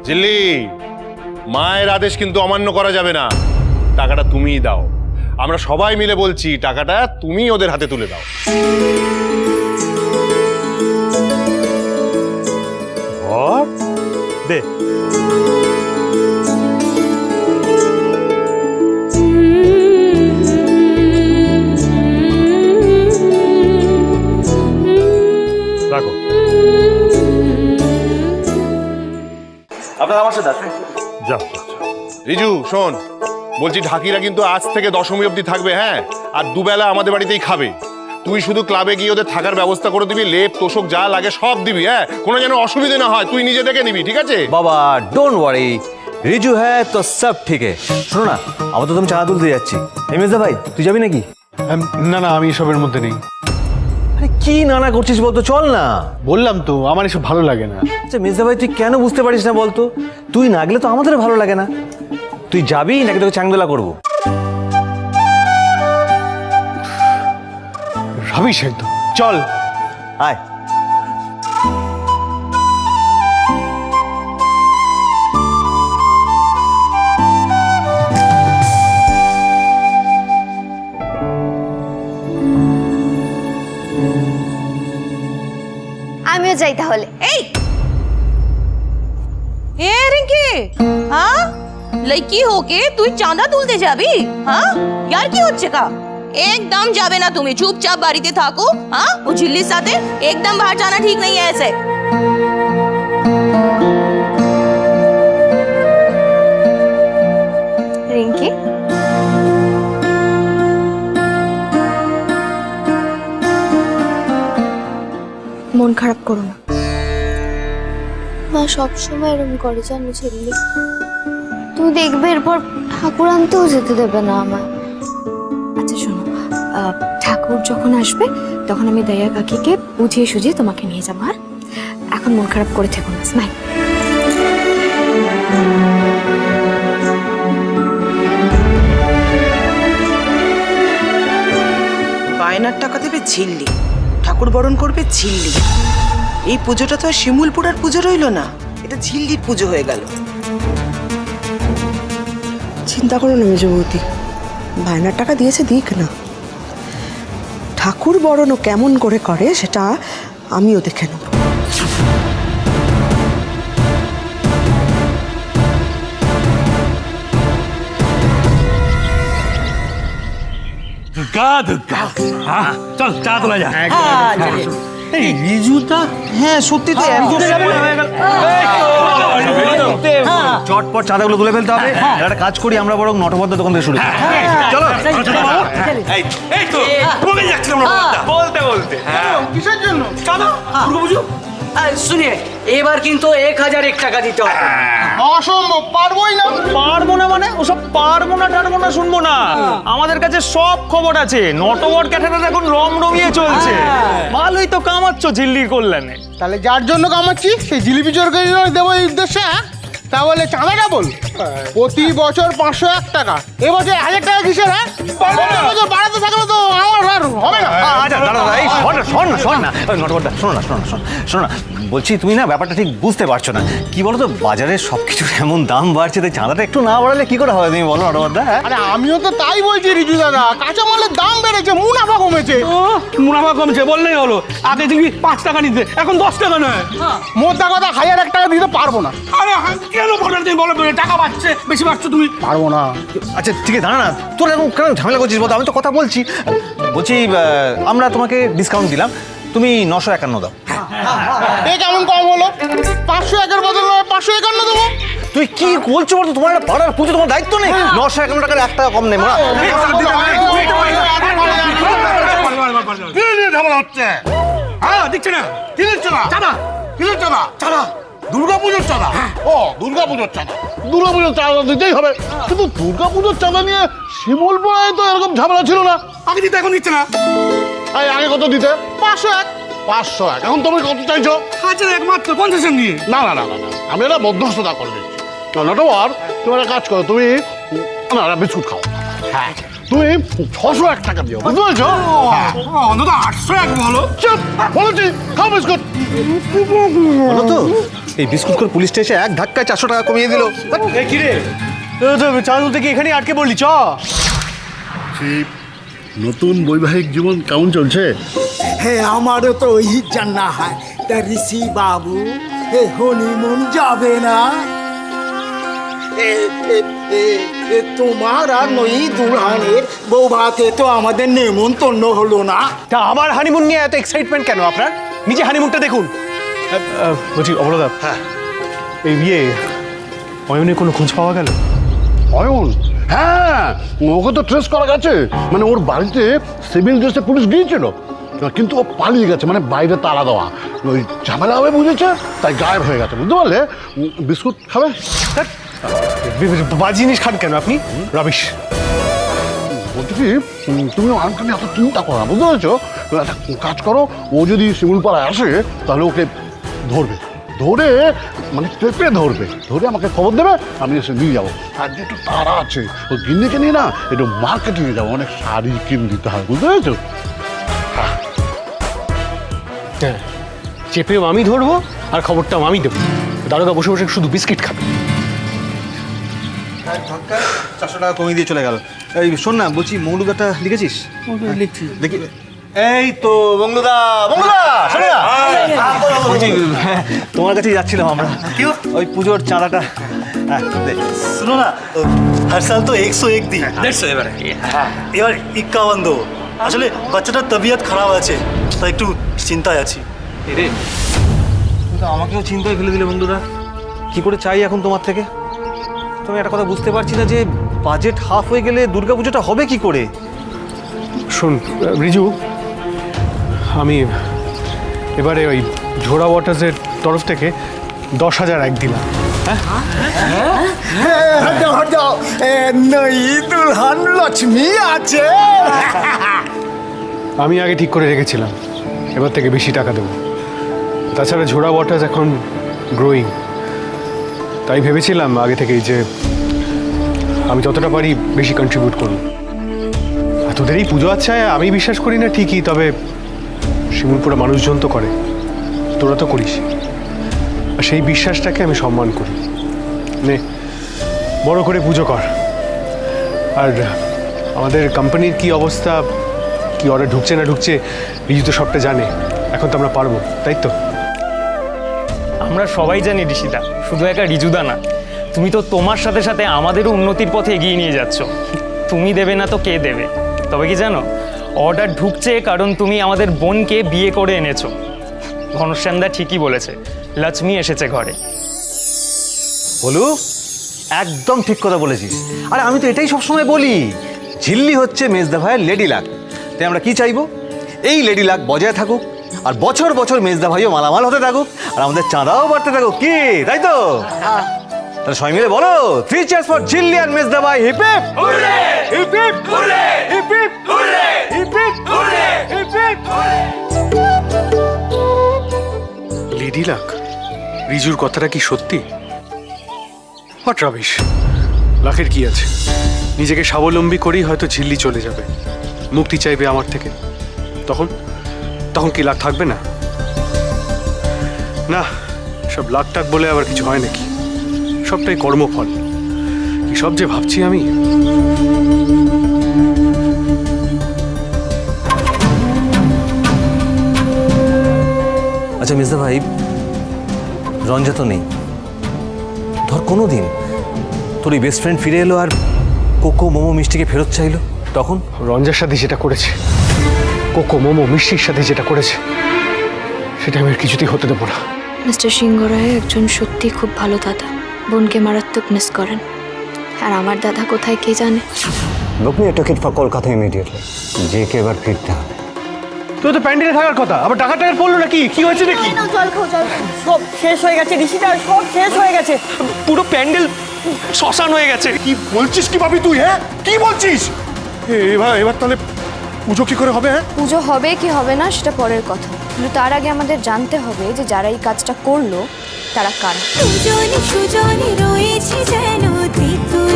ঝিল্লি, মায়ের আদেশ কিন্তু অমান্য করা যাবে না। টাকাটা তুমিই দাও। আমরা সবাই মিলে বলছি, টাকাটা তুমি ওদের হাতে তুলে দাও। ঘর দে। রাখো। আপনার আমার সাথে আসুন। যাও। রিজু শোন, বলছি ঢাকিরা কিন্তু আজ থেকে দশমী অবধি থাকবে, হ্যাঁ? আর দুবেলা আমাদের বাড়িতেই খাবে। তুই শুধু ক্লাবে গিয়ে ওদের থাকার ব্যবস্থা করে দিবি, লেপ তোষক যা লাগে সব দিবি, হ্যাঁ? কোনো যেন অসুবিধা না হয়, তুই নিজে দেখে নিবি, ঠিক আছে? বাবা ডোন্ট ওয়ারি, রিজু হ্যাঁ তো সব ঠিক আছে। শোনো না, আবার তো তুমি চাঁদা তুলতে যাচ্ছি। এমএসদা ভাই তুই যাবি নাকি? না না, আমি এসবের মধ্যে নেই। আরে কি নানা করছিস বলতো, চল না। বললাম তো আমার এসব ভালো লাগে না। আচ্ছা মেজদা ভাই তুই কেন বুঝতে পারিস না বলতো? তুই না গেলে তো আমাদের ভালো লাগে না। তুই যাবি নাকি তোকে চাংদোলা করবো? ভাবিস একদম, চল। আয়। আমিও যাই তাহলে। এই এ রিঙ্কি, हाँ लड़की होके তুই চাঁদা তুলতে যাবি? हाँ यार কি হচ্ছে কা? एकदम যাবে না তুমি, চুপচাপ বাড়িতে থাকো। हाँ वो झिल्लीর সাথে एकदम बाहर जाना ठीक नहीं है ऐसे। রিঙ্কি, মন খারাপ করো না। মা সবসময় এরকম করে জানো ছেলে। তুমি দেখবে এরপর ঠাকুর আনতেও যেতে দেবে না আমায়। আচ্ছা শোনো, ঠাকুর যখন আসবে তখন আমি দয়া কাকিকে বুঝিয়ে সুঝিয়ে তোমাকে নিয়ে যাবো। আর এখন মন খারাপ করে থেকো না। স্মাইল। বায়নার টাকা দেবে ঝিল্লি, ঠাকুর বরণ করবে ঝিল্লি। এই পুজোটা তো আর শিমুলপুরার পুজো রইল না, এটা ঝিল্লির পুজো হয়ে গেল। চিন্তা করো না মেজবতী, বায়নার টাকা দিয়েছে দিক না, ঠাকুর বরণও কেমন করে করে সেটা আমিও দেখে নেব। চল চা তোলা যা। এই রিজুটা, হ্যাঁ সত্যি তো একজনে যাবে না, হয়ে গেল। চটপট চাঁদাগুলো তুলে ফেলতে হবে। একটা কাজ করি আমরা, বরং নটবদ্দ দোকান থেকে শুরু করি। চলো। এই তো কবে যাচ্ছিলাম বলতে বলতে। কিসের জন্য? চাঁদা দুর্গাপুজো। শুনিয়ে এবার কিন্তু 1001 টাকা দিতে হবে। অসম্ভব, পারবোই না। পারবো না মানে? ওসব পারবো না টারবো না শুনবো না। আমাদের কাছে সব খবর আছে। নটবর ক্যাটাটা এখন রমরমিয়ে চলছে। ভালোই তো কামাচ্ছ ঝিল্লির কল্যাণে। তাহলে যার জন্য কামাচ্ছি সেই জিলিপি চরকারি দেবো এই উদ্দেশ্যে, তাহলে চাঁদাটা বল। প্রতি বছর 501 টাকা, এবছর 1000 টাকা কিসের? হ্যাঁ বাড়াতে থাকলে তো আমার আর হবে না। আচ্ছা দাঁড়া, এই শোন না নটবরদা, শোনো না বলছি, তুমি না ব্যাপারটা ঠিক বুঝতে পারছো না। কি বলো তো, বাজারে সবকিছুর এমন দাম বাড়ছে, তাই চাঁদাটা একটু না বাড়ালে কি করে হবে তুমি বলো নটবরদা? হ্যাঁ আরে আমিও তো তাই বলছি রিজু দাদা, কাঁচামালের দাম বেড়েছে, মুনাফা কমেছে। মুনাফা কমছে বললেই হলো। আগে তুমি 5 টাকা নিতে, এখন 10 টাকা নয়। মোদ্দা কথা 1001 টাকা দিতে পারবো না। আরে কেন পারবে তুমি বলো? টাকা পাচ্ছে, বেশি পাচ্ছ তুমি। পারবো না। আচ্ছা ঠিক আছে, দাঁড়া না, তোর এখন কেন ঝামেলা করছিস বলতো? আমি তো কথা বলছি। বলছি আমরা তোমাকে ডিসকাউন্ট দিলাম, তুমি 951 দাও। এ কেমন কম হলো? 501-এর বদলে 551 দেবো। তুই কি বলছো বলতো? তোমার একটা পাড়ার পুজো, তোমার দায়িত্ব নেই? 951 টাকার 1 টাকা কম নেই। ঝামেলা হচ্ছে। হ্যাঁ দিচ্ছে না। কি দিচ্ছে না? চাঁদা। কিসের চাঁদা? চাঁদা দুর্গাপুজোর চাঁদা। ও দুর্গাপুজোর চাঁদা, দুর্গাপুজোর চাঁদা দিতেই হবে। কিন্তু দুর্গাপুজোর চাঁদা নিয়ে শিমুলপুরায় তো এরকম ঝামেলা ছিল না। আগে দিতে, এখন দিচ্ছে না। এই আগে কত দিতে? 501। 501, এখন তুমি কত চাইছো? হাজার একমাত্র 50 নিয়ে। না না না না না, আমি এটা মধ্যস্থতা করে দিচ্ছি। নটবর, তুমি একটা কাজ করো, তুমি না বিস্কুট খাও। হ্যাঁ তুমি 601 টাকা দিও, বুঝতে পেরেছো? অন্তত 801 বলো। চুপ বলেছি, খাও বিস্কুট। বলো তো এই বিস্কুট করে পুলিশ স্টেশনে এক ধাক্কায় 400 টাকা কমিয়ে দিল। কি রে চাঁদা তুলতে কি এখানে আটকে বললি চ। নতুন বৈবাহিক জীবন কেমন চলছে? হ্যাঁ আমারও তো ওই জান্না হয়। তা ঋষি বাবু হনিমুন যাবে না? তোমার আর নই দুলহানের বউ ভাতে তো আমাদের নেমন্তন্ন হলো না। তা আমার হানিমুন নিয়ে এত এক্সাইটমেন্ট কেন আপনার? নিজে হানিমুনটা দেখুন। বলছি অবলদা, হ্যাঁ এই বিয়ে অয়নের কোনো খোঁজ পাওয়া গেল? অয়ন? হ্যাঁ, ওকে তো ট্রেস করা গেছে। মানে ওর বাড়িতে সিভিল ড্রেসে পুলিশ গিয়েছিল, কিন্তু ও পালিয়ে গেছে, মানে বাইরে তালা দেওয়া। ওই ঝামেলা হবে বুঝেছে, তাই গায়েব হয়ে গেছে, বুঝতে পারলে? বিস্কুট খাবে? বাজে জিনিস খান কেন আপনি? রাবিশ। বলছি কি, তুমি অয়নকে নিয়ে এত চিন্তা করো না, বুঝতে পেরেছো? একটা কাজ করো, ও যদি শিমুলপাড়ায় আসে তাহলে ওকে ধরবে, ধরে মানে চেপে ধরবে, ধরে আমাকে খবর দেবে, আমি এসে নিয়ে যাবো। আর যে একটু তারা আছে, ও গিন্নিকে নিয়ে না একটু মার্কেটে নিয়ে যাবো, অনেক শাড়ি কিনে দিতে হয়, বুঝতে পেরেছো? হ্যাঁ, চেপেও আমি ধরবো আর খবরটাও আমি দেবো। দারোগা বসে বসে শুধু বিস্কিট খাবে। এক ধাক্কায় 400 টাকা কমিয়ে দিয়ে চলে গেল। এই শোন না, বলছি মৌলুদাটা লিখেছিস? লিখছি। দেখি। এই তো বঙ্গলুদা, বঙ্গলুদা শোনো না, বলছি তোমার কাছেই যাচ্ছিলাম আমরা। ওই পুজোর চাঁদাটা। হ্যাঁ सुनो ना, हर साल तो 101 दी এবার 51 দো। আসলে বাচ্চাটার তবিয়ত খারাপ আছে, তাই একটু চিন্তায় আছি। কিন্তু আমাকেও চিন্তায় ফেলে দিলে বন্ধুরা। কি করে চাই এখন তোমার থেকে? তুমি একটা কথা বুঝতে পারছি না যে বাজেট হাফ হয়ে গেলে দুর্গাপুজোটা হবে কি করে? শোন রিজু, আমি এবারে ওই ঝোড়া ওয়াটার্সের তরফ থেকে 10,000 এক দিলাম। নই দুলহান লক্ষ্মী আছে। আমি আগে ঠিক করে রেখেছিলাম এবার থেকে বেশি টাকা দেবো। তাছাড়া ঝোড়া ওয়াটার্স এখন গ্রোয়িং, তাই ভেবেছিলাম আগে থেকেই যে আমি যতটা পারি বেশি কন্ট্রিবিউট করব। আর তোদের এই পুজো আচ্ছা আমি বিশ্বাস করি না ঠিকই, তবে শিমুলপুরা মানুষজন তো করে, তোরা তো করিস, আর সেই বিশ্বাসটাকে আমি সম্মান করি। নে বড় করে পুজো কর। আর আমাদের কোম্পানির কি অবস্থা, কি অর্ডার ঢুকছে না ঢুকছে, রিজু তো সবটা জানে। এখন তো আমরা পারবো, তাই তো? আমরা সবাই জানি ঋষিদা, শুধু একা রিজুদা না, তুমি তো তোমার সাথে সাথে আমাদেরও উন্নতির পথে এগিয়ে নিয়ে যাচ্ছ। তুমি দেবে না তো কে দেবে? তবে কি জানো, অর্ডার ঢুকছে কারণ তুমি আমাদের বোনকে বিয়ে করে এনেছো। ঘনশ্যামদা ঠিকই বলেছে, লক্ষ্মী এসেছে ঘরে। বলু, একদম ঠিক কথা বলেছিস। আরে আমি তো এটাই সবসময় বলি, ঝিল্লি হচ্ছে মেজদা ভাইয়ের লেডি লাক। তাই আমরা কি চাইবো? এই লেডি লাক বজায় থাকুক, আর বছর বছর মেজদা ভাইও মালামাল হতে থাকুক, আর আমাদের চাঁদাও বাড়তে থাকুক। কি তাই তো? তাহলে সবাই মিলে বলো, 3 cheers for ঝিল্লি আর মেজদা ভাই। Hip hip hurray, hip hip hurray, hip hip hurray, hip hip hurray, hip hip hurray. Lady luck? রিজুর কথাটা কি সত্যি? What rubbish! লাখের কি আছে? নিজেকে স্বাবলম্বী করেই হয়তো ঝিল্লি চলে যাবে, মুক্তি চাইবে আমার থেকে। তখন তখন কি লাখ থাকবে না? না, সব লাখ টাক বলে আবার কিছু হয় নাকি? সবটাই কর্মফল। কি সব যে ভাবছি আমি। আচ্ছা মেজদা ভাই, রঞ্জা তো নেই, ধর কোনো দিন তোর এই বেস্ট ফ্রেন্ড ফিরে এলো আর কোকো মোমো মিষ্টিকে ফেরত চাইলো, তখন? রঞ্জার সাথে যেটা করেছে, কোকো মোমো মিষ্টির সাথে যেটা করেছে, সেটা আমি আর কিছুতেই হতে দেবো না। মিস্টার সিংহ রায় একজন সত্যি খুব ভালো দাদা, বোনকে মারাত্মক মিস করেন। আর আমার দাদা কোথায় কে জানে। Book me a ticket for Kolkata immediately. জেকে এবার ফিরতে হবে। তুই তো প্যান্ডেলে থাকার কথা, আবার টাকা টাকা পড়লো নাকি? কি হয়েছে নাকি? জল খাও, জল খাও। সব শেষ হয়ে গেছে ঋষিদা, সব শেষ হয়ে গেছে। পুরো প্যান্ডেল শ্মশান হয়ে গেছে। কি বলছিস কি ভাবি তুই? হ্যাঁ কি বলছিস? এবার তাহলে পুজো কি করে হবে? হ্যাঁ পুজো হবে কি হবে না সেটা পরের কথা, কিন্তু তার আগে আমাদের জানতে হবে যে যারা এই কাজটা করলো তারা কারা। সুজনে রয়েছে যেন তেঁতুল